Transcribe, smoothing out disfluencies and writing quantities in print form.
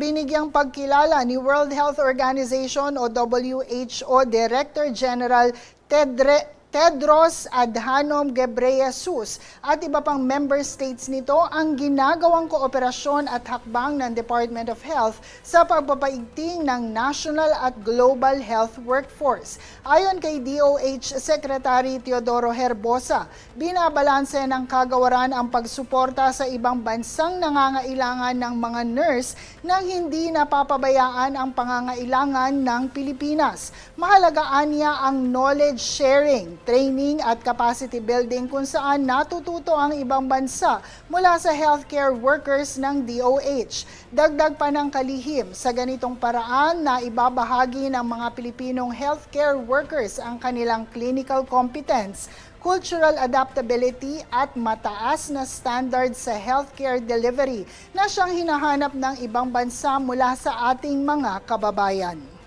binigyang pagkilala ni World Health Organization o WHO Director General Tedros Adhanom Ghebreyesus at iba pang member states nito ang ginagawang kooperasyon at hakbang ng Department of Health sa pagpapaigting ng national at global health workforce. Ayon kay DOH Secretary Teodoro Herbosa, binabalanse ng kagawaran ang pagsuporta sa ibang bansang nangangailangan ng mga nurse nang hindi napapabayaan ang pangangailangan ng Pilipinas. Mahalagaan niya ang knowledge sharing, training at capacity building kung saan natututo ang ibang bansa mula sa healthcare workers ng DOH. Dagdag pa ng kalihim, sa ganitong paraan na ibabahagi ng mga Pilipinong healthcare workers ang kanilang clinical competence, cultural adaptability at mataas na standards sa healthcare delivery na siyang hinahanap ng ibang bansa mula sa ating mga kababayan.